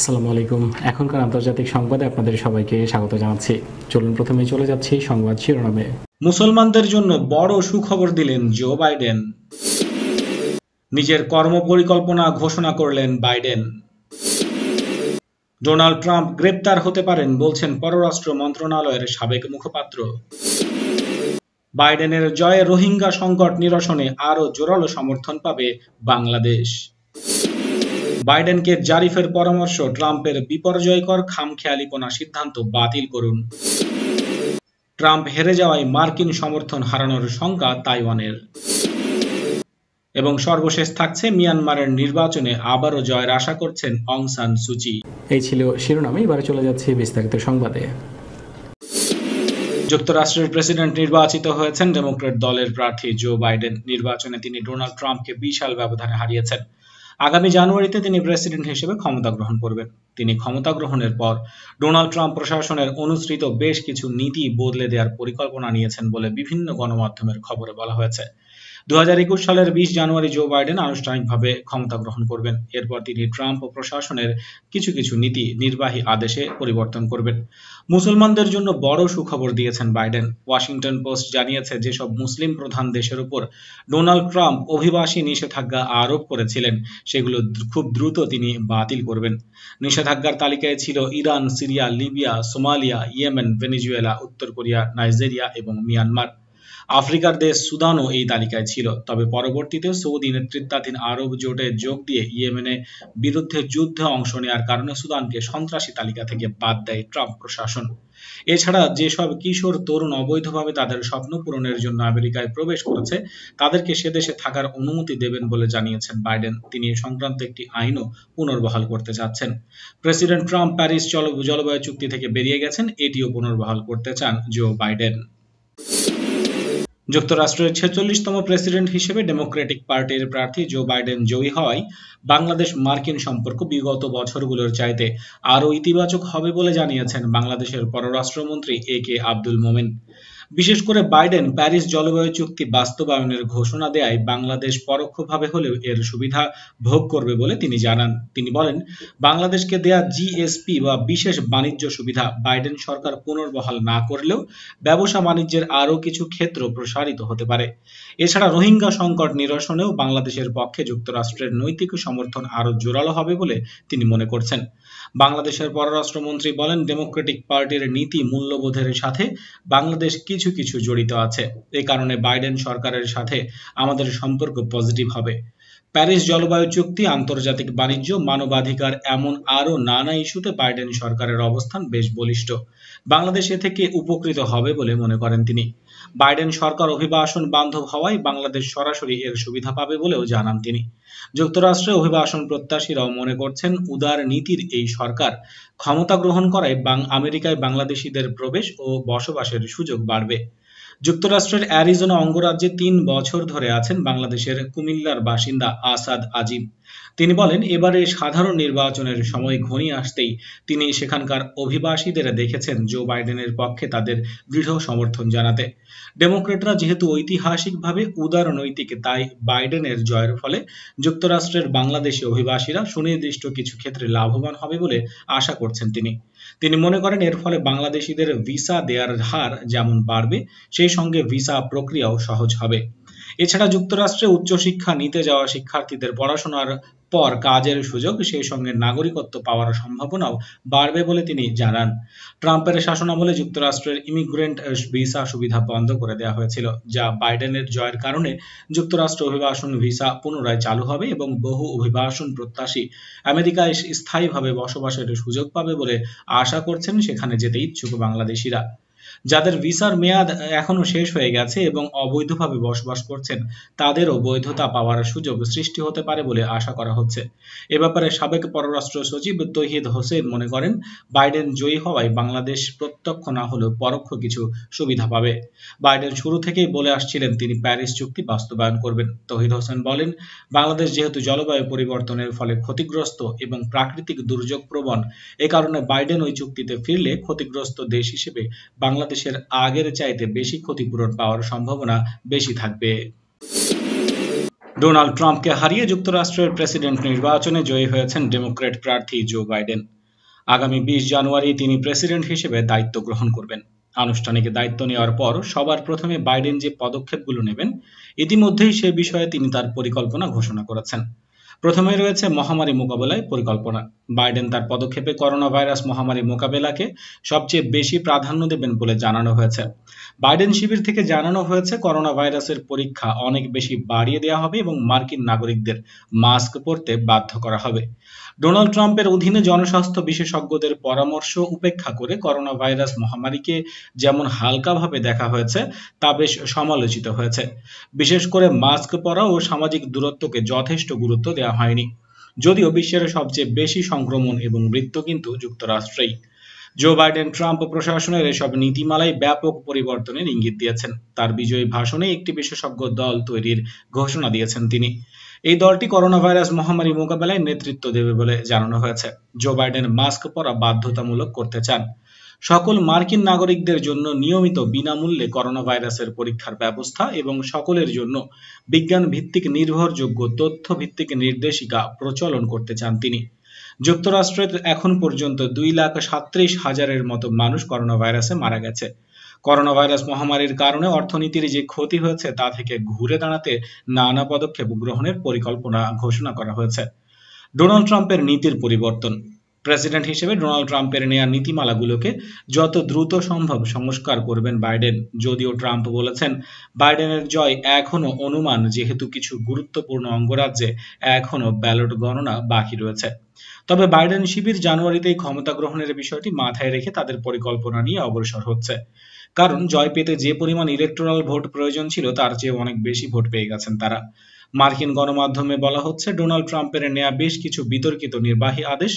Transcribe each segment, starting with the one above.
আসসালামু আলাইকুম। এখনকার আন্তর্জাতিক সংবাদে আপনাদের সবাইকে স্বাগত জানাচ্ছি। চলুন প্রথমে চলে যাচ্ছি সংবাদ শিরোনামে। মুসলমানদের জন্য বড় সুখবর দিলেন জো বাইডেন। নিজের কর্মপরিকল্পনা ঘোষণা করলেন বাইডেন। ডোনাল্ড ট্রাম্প গ্রেপ্তার হতে পারেন বলছেন পররাষ্ট্র মন্ত্রণালয়ের সাবেক মুখপাত্র। বাইডেনের জয়ে রোহিঙ্গা সংকট নিরসনে আরও জোরালো সমর্থন পাবে বাংলাদেশ। বাইডেনকে জারিফের পরামর্শ, ট্রাম্পের বিপর্যয়কর খামখেয়ালিপনা সিদ্ধান্ত বাতিল করুন। ট্রাম্প হেরে যাওয়ায় মার্কিন সমর্থন হারানোর শঙ্কা তাইওয়ানের। এবং সর্বশেষ থাকছে মিয়ানমারের নির্বাচনে আবারও জয়ের আশা করছেন অং সান সুচি। এই ছিল শিরোনামে, এবারে চলে যাচ্ছে বিস্তারিত সংবাদে। যুক্তরাষ্ট্রের প্রেসিডেন্ট নির্বাচিত হয়েছেন ডেমোক্র্যাট দলের প্রার্থী জো বাইডেন। নির্বাচনে তিনি ডোনাল্ড ট্রাম্পকে বিশাল ব্যবধানে হারিয়েছেন। আগামী জানুয়ারিতে তিনি প্রেসিডেন্ট হিসেবে ক্ষমতা গ্রহণ করবেন। তিনি ক্ষমতা গ্রহণের পর ডোনাল্ড ট্রাম্প প্রশাসনের অনুসৃত বেশ কিছু নীতি বদলে দেওয়ার পরিকল্পনা নিয়েছেন বলে বিভিন্ন গণমাধ্যমের খবরে বলা হয়েছে। 2021 সালের 20 জানুয়ারি জো বাইডেন আনুষ্ঠানিকভাবে ক্ষমতা গ্রহণ করবেন। এরপর তিনি ট্রাম্প প্রশাসনের কিছু কিছু নীতি নির্বাহী আদেশে পরিবর্তন করবেন। মুসলমানদের জন্য বড় সুখবর দিয়েছেন বাইডেন। ওয়াশিংটন পোস্ট জানিয়েছে, যেসব মুসলিম প্রধান দেশের উপর ডোনাল্ড ট্রাম্প অভিবাসী নিষেধাজ্ঞা আরোপ করেছিলেন সেগুলো খুব দ্রুত তিনি বাতিল করবেন। নিষেধাজ্ঞার তালিকায় ছিল Iran, Syria, Libya, Somalia, Yemen, Venezuela, উত্তর কোরিয়া, নাইজেরিয়া এবং মিয়ানমার। আফ্রিকার দেশ সুদানও এই তালিকায় ছিল, তবে পরবর্তীতে সৌদি নেতৃত্বাধীন আরব জোটে যোগ দিয়ে ইয়েমেনের বিরুদ্ধে যুদ্ধে অংশ নেওয়ার কারণে সুদানকে সন্ত্রাসী তালিকা থেকে বাদ দেয় ট্রাম্প প্রশাসন। এছাড়া যেসব কিশোর তরুণ অবৈধভাবে তাদের স্বপ্ন পূরণের জন্য আমেরিকায় প্রবেশ করেছে তাদেরকে সে দেশে থাকার অনুমতি দেবেন বলে জানিয়েছেন বাইডেন। তিনি এ সংক্রান্ত একটি আইনও পুনর্বহাল করতে চাচ্ছেন। প্রেসিডেন্ট ট্রাম্প প্যারিস জলবায়ু চুক্তি থেকে বেরিয়ে গেছেন, এটিও পুনর্বহাল করতে চান জো বাইডেন। যুক্তরাষ্ট্রের 46তম প্রেসিডেন্ট হিসেবে ডেমোক্রেটিক পার্টির প্রার্থী জো বাইডেন জয়ী হওয়ায় বাংলাদেশ মার্কিন সম্পর্ক বিগত বছরগুলোর চাইতে আরও ইতিবাচক হবে বলে জানিয়েছেন বাংলাদেশের পররাষ্ট্রমন্ত্রী এ কে আব্দুল মোমেন। বিশেষ করে বাইডেন প্যারিস জলবায়ু চুক্তি বাস্তবায়নের ঘোষণা দেয়ায় বাংলাদেশ পরোক্ষভাবে হলেও এর সুবিধা ভোগ করবে বলে তিনি জানান। তিনি বলেন, বাংলাদেশকে দেয়া জিএসপি বা বিশেষ বাণিজ্য সুবিধা বাইডেন সরকার পুনর্বহাল না করলেও ব্যবসা বাণিজ্যের আরও কিছু ক্ষেত্র প্রসারিত হতে পারে। এছাড়া রোহিঙ্গা সংকট নিরসনেও বাংলাদেশের পক্ষে যুক্তরাষ্ট্রের নৈতিক সমর্থন আরও জোরালো হবে বলে তিনি মনে করছেন। বাংলাদেশের পররাষ্ট্রমন্ত্রী বলেন, ডেমোক্রেটিক পার্টির নীতি মূল্যবোধের সাথে বাংলাদেশ কিছু কিছু জড়িত আছে। এ কারণে বাইডেন সরকারের সাথে আমাদের সম্পর্ক পজিটিভ হবে। প্যারিস জলবায়ু চুক্তি, আন্তর্জাতিক বাণিজ্য, মানবাধিকার এমন আরও নানা ইস্যুতে বাইডেন সরকারের অবস্থান বেশ বলিষ্ঠ। বাংলাদেশ এ থেকে উপকৃত হবে বলে মনে করেন তিনি। বাইডেন সরকার অভিবাসন বান্ধব হওয়ায় বাংলাদেশ সরাসরি এর সুবিধা পাবে বলেও জানান তিনি। যুক্তরাষ্ট্রে অভিবাসন প্রত্যাশীরাও মনে করছেন, উদার নীতির এই সরকার ক্ষমতা গ্রহণ করায় আমেরিকায় বাংলাদেশিদের প্রবেশ ও বসবাসের সুযোগ বাড়বে। যুক্তরাষ্ট্রের অ্যারিজোনা অঙ্গরাজ্যে 3 বছর ধরে আছেন বাংলাদেশের কুমিল্লার বাসিন্দা আসাদ আজিম। তিনি বলেন, এবারে সাধারণ নির্বাচনের সময় ঘনিয়ে আসতেই তিনি সেখানকার অভিবাসীদের দেখেছেন জো বাইডেনের পক্ষে তাদের দৃঢ় সমর্থন জানাতে। ডেমোক্রেটরা যেহেতু ঐতিহাসিকভাবে উদারনৈতিক, তাই বাইডেনের জয়ের ফলে যুক্তরাষ্ট্রের বাংলাদেশি অভিবাসীরা সুনির্দিষ্ট কিছু ক্ষেত্রে লাভবান হবে বলে আশা করছেন তিনি। তিনি মনে করেন, এর ফলে বাংলাদেশিদের ভিসা দেওয়ার হার যেমন বাড়বে, সেই সঙ্গে ভিসা প্রক্রিয়াও সহজ হবে। এছাড়া যুক্তরাষ্ট্রে উচ্চশিক্ষা নিতে যাওয়া শিক্ষার্থীদের পড়াশোনার পর কাজের সুযোগ, সেই সঙ্গে নাগরিকত্ব পাওয়ার সম্ভাবনাও বাড়বে বলে তিনি জানান। ট্রাম্পের শাসনামলে যুক্তরাষ্ট্রের ইমিগ্রেন্ট ভিসা সুবিধা বন্ধ করে দেওয়া হয়েছিল, যা বাইডেনের জয়ের কারণে যুক্তরাষ্ট্র অভিবাসন ভিসা পুনরায় চালু হবে এবং বহু অভিবাসন প্রত্যাশী আমেরিকায় স্থায়ীভাবে বসবাসের সুযোগ পাবে বলে আশা করছেন সেখানে যেতে ইচ্ছুক বাংলাদেশিরা। যাদের ভিসার মেয়াদ এখনো শেষ হয়ে গেছে এবং অবৈধভাবে বসবাস করছেন তাদেরও বৈধতা পাওয়ার সুযোগ সৃষ্টি হতে পারে বলে আশা করা হচ্ছে। এ ব্যাপারে সাবেক পররাষ্ট্র সচিব তৌহিদ হোসেন মনে করেন, বাইডেন জয়ী হওয়ায় বাংলাদেশ প্রত্যক্ষ না হলেও পরোক্ষ কিছু সুবিধা পাবে। বাইডেন শুরু থেকেই বলে আসছিলেন তিনি প্যারিস চুক্তি বাস্তবায়ন করবেন। তৌহিদ হোসেন বলেন, বাংলাদেশ যেহেতু জলবায়ু পরিবর্তনের ফলে ক্ষতিগ্রস্ত এবং প্রাকৃতিক দুর্যোগ প্রবণ, এ কারণে বাইডেন ওই চুক্তিতে ফিরলে ক্ষতিগ্রস্ত দেশ হিসেবে বাংলাদেশের আগের চাইতে বেশি ক্ষতিপূরণ পাওয়ার সম্ভাবনা বেশি থাকবে। ডোনাল্ড ট্রাম্পকে হারিয়ে যুক্তরাষ্ট্রের প্রেসিডেন্ট নির্বাচনে জয়ী হয়েছেন ডেমোক্র্যাট প্রার্থী জো বাইডেন। আগামী 20 জানুয়ারি তিনি প্রেসিডেন্ট হিসেবে দায়িত্ব গ্রহণ করবেন। আনুষ্ঠানিক দায়িত্ব নেওয়ার পর সবার প্রথমে বাইডেন যে পদক্ষেপগুলো নেবেন, ইতিমধ্যেই সে বিষয়ে তিনি তার পরিকল্পনা ঘোষণা করেছেন। প্রথমে রয়েছে মহামারী মোকাবেলায় পরিকল্পনা। বাইডেন তার পদক্ষেপে করোনা ভাইরাস মহামারী মোকাবেলাকে সবচেয়ে বেশি প্রাধান্য দেবেন বলে জানানো হয়েছে। বাইডেন শিবির থেকে জানানো হয়েছে করোনা ভাইরাসের পরীক্ষা অনেক বেশি বাড়িয়ে দেওয়া হবে এবং মার্কিন নাগরিকদের মাস্ক পরতে বাধ্য করা হবে। ডোনাল্ড ট্রাম্পের অধীনে জনস্বাস্থ্য বিশেষজ্ঞদের পরামর্শ উপেক্ষা করে করোনা ভাইরাস মহামারীকে যেমন হালকাভাবে দেখা হয়েছে তা বেশ সমালোচিত হয়েছে। বিশেষ করে মাস্ক পরা ও সামাজিক দূরত্বকে যথেষ্ট গুরুত্ব দেওয়া হয়নি। যদিও বিশ্বের সবচেয়ে বেশি সংক্রমণ এবং মৃত্যু কিন্তু যুক্তরাষ্ট্রেই। জো বাইডেন ট্রাম্প প্রশাসনের এসব নীতিমালায় ব্যাপক পরিবর্তনের ইঙ্গিত দিয়েছেন। তার বিজয়ী ভাষণে একটি বিশেষজ্ঞ দল তৈরির ঘোষণা দিয়েছেন তিনি। এই দলটি করোনা ভাইরাস মহামারী মোকাবেলায় নেতৃত্ব দেবে বলে জানানো হয়েছে। জো বাইডেন মাস্ক পরা বাধ্যতামূলক করতে চান। সকল মার্কিন নাগরিকদের জন্য নিয়মিত বিনামূল্যে করোনা ভাইরাসের পরীক্ষার ব্যবস্থা এবং সকলের জন্য বিজ্ঞান ভিত্তিক নির্ভরযোগ্য তথ্য ভিত্তিক নির্দেশিকা প্রচলন করতে চান তিনি। যুক্তরাষ্ট্রের এখন পর্যন্ত 2,37,000-এর মতো মানুষ করোনা ভাইরাসে মারা গেছে। করোনা ভাইরাস মহামারীর কারণে অর্থনীতির যে ক্ষতি হয়েছে তা থেকে ঘুরে দাঁড়াতে নানা পদক্ষেপ গ্রহণের পরিকল্পনা ঘোষণা করা হয়েছে। ডোনাল্ড ট্রাম্পের নীতির পরিবর্তন। প্রেসিডেন্ট হিসেবে ডোনাল্ড ট্রাম্পের নেয়া নীতিমালাগুলোকে যত দ্রুত সম্ভব সংস্কার করবেন বাইডেন। যদিও ট্রাম্প বলেছেন বাইডেনের জয় এখনো অনুমান, যেহেতু কিছু গুরুত্বপূর্ণ অঙ্গরাজ্যে এখনো ব্যালট গণনা বাকি রয়েছে। তবে বাইডেন শিবির জানুয়ারিতেই ক্ষমতা গ্রহণের বিষয়টি মাথায় রেখে তাদের পরিকল্পনা নিয়ে অগ্রসর হচ্ছে। কারণ জয় পেতে যে পরিমাণ ইলেকটোরাল ভোট প্রয়োজন ছিল তার চেয়ে অনেক বেশি ভোট পেয়ে গেছেন তারা। মার্কিন গণমাধ্যমে বলা হচ্ছে ডোনাল্ড ট্রাম্পের নেয়া বেশ কিছু বিতর্কিত নির্বাহী আদেশ,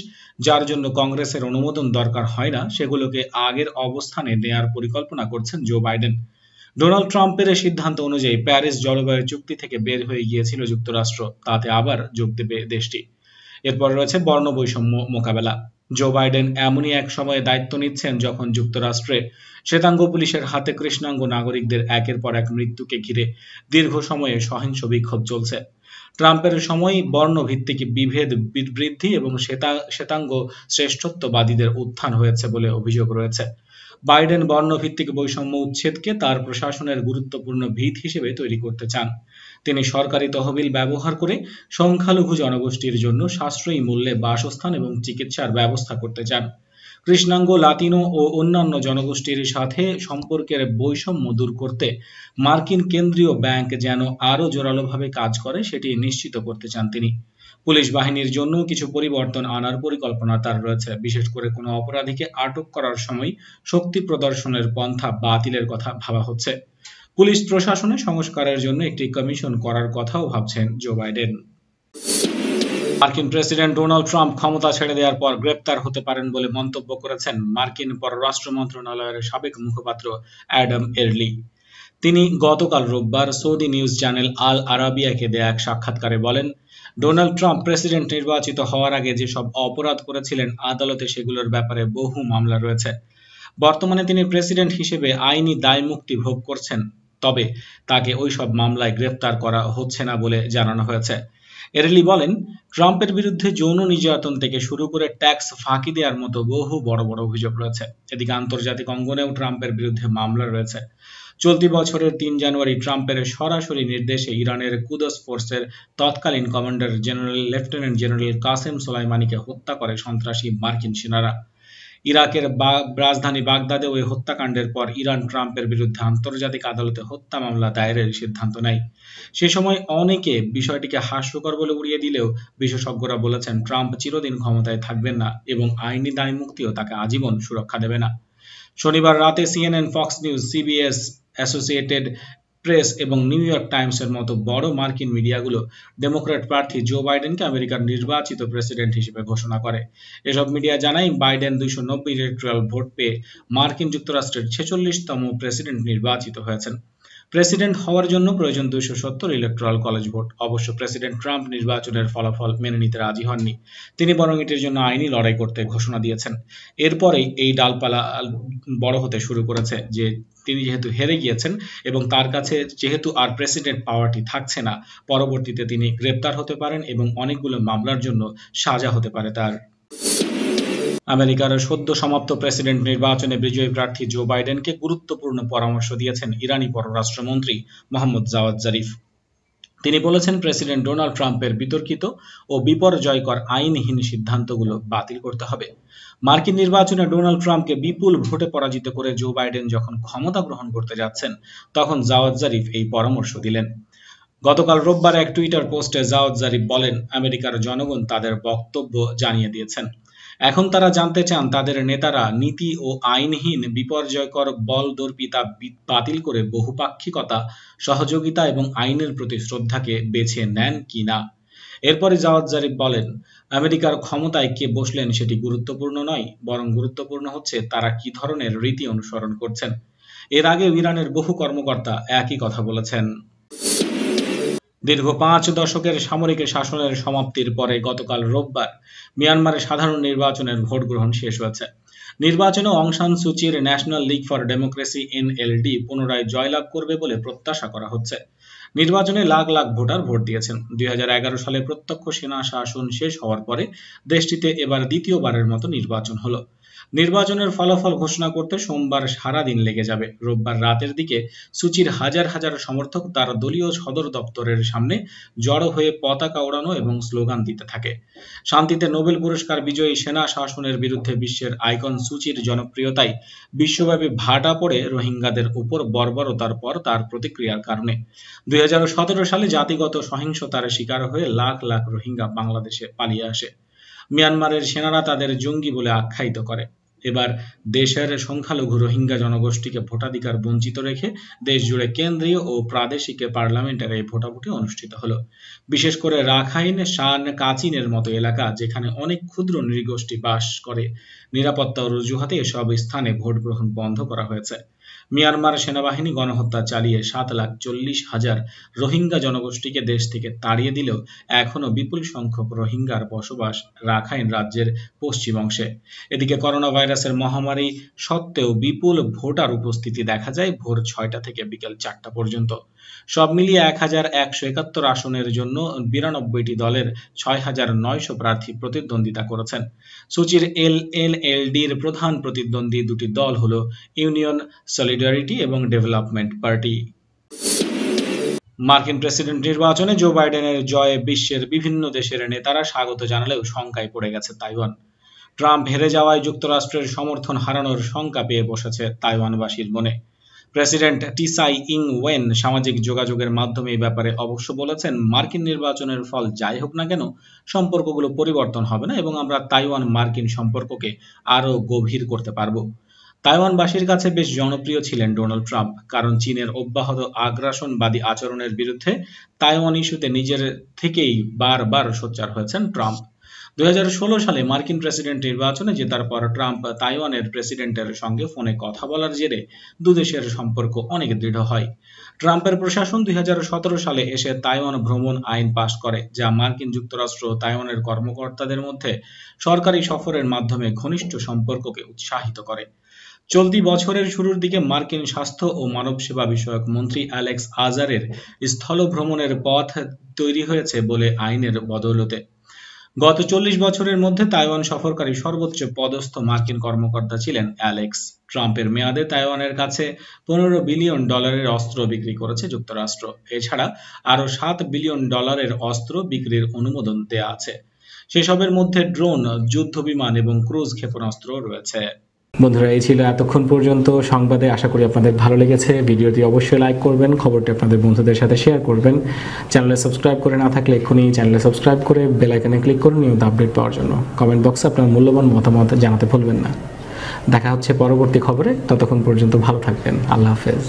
যার জন্য কংগ্রেসের অনুমোদন দরকার হয় না, সেগুলোকে আগের অবস্থানে নেয়ার পরিকল্পনা করছেন জো বাইডেন। ডোনাল্ড ট্রাম্পের এই সিদ্ধান্ত অনুযায়ী প্যারিস জলবায়ু চুক্তি থেকে বের হয়ে গিয়েছিল যুক্তরাষ্ট্র, তাতে আবার যোগ দেবে দেশটি। এরপর রয়েছে বর্ণ বৈষম্য মোকাবেলা। জো বাইডেন এমনই এক সময়ে দায়িত্ব নিচ্ছেন যখন যুক্তরাষ্ট্রে শ্বেতাঙ্গ পুলিশের হাতে কৃষ্ণাঙ্গ নাগরিকদের একের পর এক মৃত্যুকে ঘিরে দীর্ঘ সময়ে সহিংস বিক্ষোভ চলছে। ট্রাম্পের সময় বর্ণ ভিত্তিক বিভেদ বৃদ্ধি এবং শ্বেতাঙ্গ শ্রেষ্ঠত্ববাদীদের উত্থান হয়েছে বলে অভিযোগ রয়েছে। বাইডেন বর্ণভিত্তিক বৈষম্য উচ্ছেদকে তার প্রশাসনের গুরুত্বপূর্ণ ভিত হিসেবে তৈরি করতে চান। তিনি সরকারি তহবিল ব্যবহার করে সংখ্যালঘু জনগোষ্ঠীর জন্য সাশ্রয়ী মূল্যে বাসস্থান এবং চিকিৎসার ব্যবস্থা করতে চান। কৃষ্ণাঙ্গ, লাতিনো ও অন্যান্য জনগোষ্ঠীর সাথে সম্পর্কের বৈষম্য দূর করতে মার্কিন কেন্দ্রীয় ব্যাংক যেন আরও জোরালোভাবে কাজ করে সেটি নিশ্চিত করতে চান তিনি। পুলিশ বাহিনীর জন্য কিছু পরিবর্তন আনার পরিকল্পনা তার রয়েছে। বিশেষ করে কোনো অপরাধীকে আটক করার সময় শক্তি প্রদর্শনের পন্থা বাতিলের কথা ভাবা হচ্ছে। পুলিশ প্রশাসনে সংস্কারের জন্য একটি কমিশন করার কথাও ভাবছেন জো বাইডেন। মার্কিন প্রেসিডেন্ট ডোনাল্ড ট্রাম্প ক্ষমতা ছেড়ে দেওয়ার পর গ্রেপ্তার হতে পারেন বলে মন্তব্য করেছেন মার্কিন পররাষ্ট্র মন্ত্রণালয়ের সাবেক মুখপাত্র অ্যাডাম এরলি। তিনি গতকাল রোববার সৌদি নিউজ চ্যানেল আল আরাবিয়াকে দেয়া এক সাক্ষাৎকারে বলেন, ডোনাল্ড ট্রাম্প প্রেসিডেন্ট নির্বাচিত হওয়ার আগে যেসব অপরাধ করেছিলেন আদালতে সেগুলোর ব্যাপারে বহু মামলা রয়েছে। বর্তমানে তিনি প্রেসিডেন্ট হিসেবে আইনি দায়মুক্তি ভোগ করছেন, তবে তাকে ওই সব মামলায় গ্রেফতার করা হচ্ছে না বলে জানানো হয়েছে। এরলি বলেন, ট্রাম্পের বিরুদ্ধে যৌন নির্যাতন থেকে শুরু করে ট্যাক্স ফাঁকি দেওয়ার মতো বহু বড় বড় অভিযোগ রয়েছে। এদিকে আন্তর্জাতিক অঙ্গনেও ট্রাম্পের বিরুদ্ধে মামলা রয়েছে। চলতি বছরের 3 জানুয়ারি ট্রাম্পের সরাসরি নির্দেশে ইরানের কুদস ফোর্সের তৎকালীন commander general lieutenant general Qasem সোলাইমানিকে হত্যা করে সন্ত্রাসী মার্কিন সেনারা। ইরাকের রাজধানী বাগদাদে ওই হত্যাকাণ্ডের পর ইরান ট্রাম্পের বিরুদ্ধে আন্তর্জাতিক আদালতে হত্যা মামলা দায়েরের সিদ্ধান্ত নেয়। সে সময় অনেকে বিষয়টিকে হাস্যকর বলে উড়িয়ে দিলেও বিশেষজ্ঞরা বলেছেন ট্রাম্প চিরদিন ক্ষমতায় থাকবেন না এবং আইনি দায়মুক্তিও তাকে আজীবন সুরক্ষা দেবে না। শনিবার রাতে CNN, Fox news, CBS, associated press এবং নিউ ইয়র্ক টাইমসের মতো বড় মার্কিন মিডিয়াগুলো ডেমোক্র্যাট প্রার্থী জো বাইডেনকে আমেরিকার নির্বাচিত প্রেসিডেন্ট হিসেবে ঘোষণা করে। এসব মিডিয়া জানায় বাইডেন 290 ইলেকট্রাল ভোট পেয়ে মার্কিন যুক্তরাষ্ট্রের 46তম প্রেসিডেন্ট নির্বাচিত হয়েছেন। প্রেসিডেন্ট হওয়ার জন্য প্রয়োজন 270 ইলেকট্রাল কলেজ ভোট। অবশ্য প্রেসিডেন্ট ট্রাম্প নির্বাচনের ফলাফল মেনে নিতে রাজি হননি। তিনি বরং এটির জন্য আইনি লড়াই করতে ঘোষণা দিয়েছেন। এরপরেই এই ডালপালা বড় হতে শুরু করেছে যে তিনি যেহেতু হেরে গিয়েছেন এবং তার কাছে যেহেতু আর প্রেসিডেন্ট পাওয়ারটি থাকছে না, পরবর্তীতে তিনি গ্রেপ্তার হতে পারেন এবং অনেকগুলো মামলার জন্য সাজা হতে পারে তার। আমেরিকার সদ্য সমাপ্ত প্রেসিডেন্ট নির্বাচনে বিজয়ী প্রার্থী জো বাইডেনকে গুরুত্বপূর্ণ পরামর্শ দিয়েছেন ইরানি পররাষ্ট্রমন্ত্রী মোহাম্মদ জাওয়াদ জারিফ। তিনি বলেছেন, প্রেসিডেন্ট ডোনাল্ড ট্রাম্পের বিতর্কিত ও বিপর্যয়কর আইনহীন সিদ্ধান্তগুলো বাতিল করতে হবে। মার্কিন নির্বাচনে ডোনাল্ড ট্রাম্পকে বিপুল ভোটে পরাজিত করে জো বাইডেন যখন ক্ষমতা গ্রহণ করতে যাচ্ছেন, তখন জাওয়াদ জারিফ এই পরামর্শ দিলেন। গতকাল রোববার এক টুইটার পোস্টে জাওয়াদ জারিফ বলেন, আমেরিকার জনগণ তাদের বক্তব্য জানিয়ে দিয়েছেন। এখন তারা জানতে চান তাদের নেতারা নীতি ও আইনহীন বিপর্যয়কর বলদর্পিতা বাতিল করে বহুপাক্ষিকতা, সহযোগিতা এবং আইনের প্রতি শ্রদ্ধাকে বেছে নেন কিনা। এরপরে জাওয়াদ জারিফ বলেন, আমেরিকার ক্ষমতায় কে বসলেন সেটি গুরুত্বপূর্ণ নয়, বরং গুরুত্বপূর্ণ হচ্ছে তারা কি ধরনের রীতি অনুসরণ করছেন। এর আগে ইরানের বহু কর্মকর্তা একই কথা বলেছেন। দীর্ঘ 5 দশকের সামরিক শাসনের সমাপ্তির পরে গতকাল রোববার মিয়ানমারে সাধারণ নির্বাচনের ভোট গ্রহণ শেষ হয়েছে। নির্বাচনে অং সান সুচির national league for democracy NLD পুনরায় জয়লাভ করবে বলে প্রত্যাশা করা হচ্ছে। নির্বাচনে লাখ লাখ ভোটার ভোট দিয়েছেন। 2011 সালে প্রত্যক্ষ সেনা শাসন শেষ হওয়ার পরে দেশটিতে এবার দ্বিতীয়বারের মতো নির্বাচন হলো। নির্বাচনের ফলাফল ঘোষণা করতে সোমবার সারা দিন লেগে যাবে। রোববার রাতের দিকে সুচির হাজার হাজার সমর্থক তার দলীয় সদর দপ্তরের সামনে জড়ো হয়ে পতাকা ওড়ানো এবং স্লোগান দিতে থাকে। শান্তিতে নোবেল পুরস্কার বিজয়ী সেনা শাসনের বিরুদ্ধে বিশ্বের আইকন সুচির জনপ্রিয়তায় বিশ্বব্যাপী ভাটা পড়ে রোহিঙ্গাদের উপর বর্বরতার পর তার প্রতিক্রিয়ার কারণে। 2017 সালে জাতিগত সহিংসতার শিকার হয়ে লাখ লাখ রোহিঙ্গা বাংলাদেশে পালিয়ে আসে। মিয়ানমারের সেনারা তাদের জঙ্গি বলে আখ্যায়িত করে। এবার দেশের সংখ্যালঘু রোহিঙ্গা জনগোষ্ঠীকে ভোটাধিকার বঞ্চিত রেখে দেশ জুড়ে কেন্দ্রীয় ও প্রাদেশিক পার্লামেন্টের এই ভোটাভুটি অনুষ্ঠিত হলো। বিশেষ করে রাখাইন, শান, কাচিনের মতো এলাকা, যেখানে অনেক ক্ষুদ্র নৃগোষ্ঠী বাস করে, নিরাপত্তা অজুহাতে এসব স্থানে ভোট গ্রহণ বন্ধ করা হয়েছে। মিয়ানমার সেনাবাহিনী গণহত্যা চালিয়ে 7,40,000 রোহিঙ্গা জনগোষ্ঠীকে দেশ থেকে তাড়িয়ে দিলেও এখনো বিপুল সংখ্যক রোহিঙ্গার বসবাস রাখাইন রাজ্যের পশ্চিম অংশে। এদিকে করোনা ভাইরাসের মহামারী সত্ত্বেও বিপুল ভোটার উপস্থিতি দেখা যায় ভোর 6টা থেকে বিকেল 4টা পর্যন্ত। সব মিলিয়ে 1,171 আসনের জন্য 92টি দলের 6,900 প্রার্থী প্রতিদ্বন্দ্বিতা করেছেন। সুচির এনএলডির প্রধান প্রতিদ্বন্দ্বী দুটি দল হল ইউনিয়ন সলিডারিটি এবং ডেভেলপমেন্ট পার্টি। মার্কিন প্রেসিডেন্ট নির্বাচনে জো বাইডেনের জয়ে বিশ্বের বিভিন্ন দেশের নেতারা স্বাগত জানালেও শঙ্কায় পড়ে গেছে তাইওয়ান। ট্রাম্প হেরে যাওয়ায় যুক্তরাষ্ট্রের সমর্থন হারানোর শঙ্কা পেয়ে বসেছে তাইওয়ানবাসীর মনে। প্রেসিডেন্ট টিসাই ইং ওয়েন সামাজিক যোগাযোগের মাধ্যমে এই ব্যাপারে অবশ্য বলেছেন, মার্কিন নির্বাচনের ফল যাই হোক না কেন, সম্পর্কগুলো পরিবর্তন হবে না এবং আমরা তাইওয়ান মার্কিন সম্পর্ককে আরও গভীর করতে পারবো। তাইওয়ানবাসীর কাছে বেশ জনপ্রিয় ছিলেন ডোনাল্ড ট্রাম্প, কারণ চীনের অব্যাহত আগ্রাসনবাদী আচরণের বিরুদ্ধে তাইওয়ান ইস্যুতে নিজের থেকেই বারবার সোচ্চার হয়েছেন ট্রাম্প। 2016 সালে মার্কিন প্রেসিডেন্ট নির্বাচনে জেতার পর ট্রাম্প তাইওয়ানের প্রেসিডেন্টের সঙ্গে ফোনে কথা বলার জেরে দুদেশের সম্পর্ক অনেক দৃঢ় হয়। ট্রাম্পের প্রশাসন 2017 সালে এসে তাইওয়ান ভ্রমণ আইন পাশ করে, যা মার্কিন যুক্তরাষ্ট্র ও তাইওয়ানের কর্মকর্তাদের মধ্যে সরকারি সফরের মাধ্যমে ঘনিষ্ঠ সম্পর্ককে উৎসাহিত করে। চলতি বছরের শুরুর দিকে মার্কিন স্বাস্থ্য ও মানব সেবা বিষয়ক মন্ত্রী অ্যালেক্স আজারের স্থল ভ্রমণের পথ তৈরি হয়েছে বলে আইনের বদৌলতে। গত 40 বছরের মধ্যে তাইওয়ান সফরকারী সর্বোচ্চ পদস্থ মার্কিন কর্মকর্তা ছিলেন অ্যালেক্স। ট্রাম্পের মেয়াদে তাইওয়ানের কাছে $15 বিলিয়ন অস্ত্র বিক্রি করেছে যুক্তরাষ্ট্র। এছাড়া আরও $7 বিলিয়ন অস্ত্র বিক্রির অনুমোদন দেয়া আছে। সেসবের মধ্যে ড্রোন, যুদ্ধবিমান এবং ক্রুজ ক্ষেপণাস্ত্র রয়েছে। বন্ধুরা, এই ছিল এতক্ষণ পর্যন্ত সংবাদে। আশা করি আপনাদের ভালো লেগেছে। ভিডিওটি অবশ্যই লাইক করবেন, খবরটি আপনাদের বন্ধুদের সাথে শেয়ার করবেন। চ্যানেলে সাবস্ক্রাইব করে না থাকলে এক্ষুনি চ্যানেলে সাবস্ক্রাইব করে বেল আইকনে ক্লিক করুন নিয়মিত আপডেট পাওয়ার জন্য। কমেন্ট বক্সে আপনার মূল্যবান মতামত জানাতে ভুলবেন না। দেখা হচ্ছে পরবর্তী খবরে। ততক্ষণ পর্যন্ত ভালো থাকবেন। আল্লাহ হাফেজ।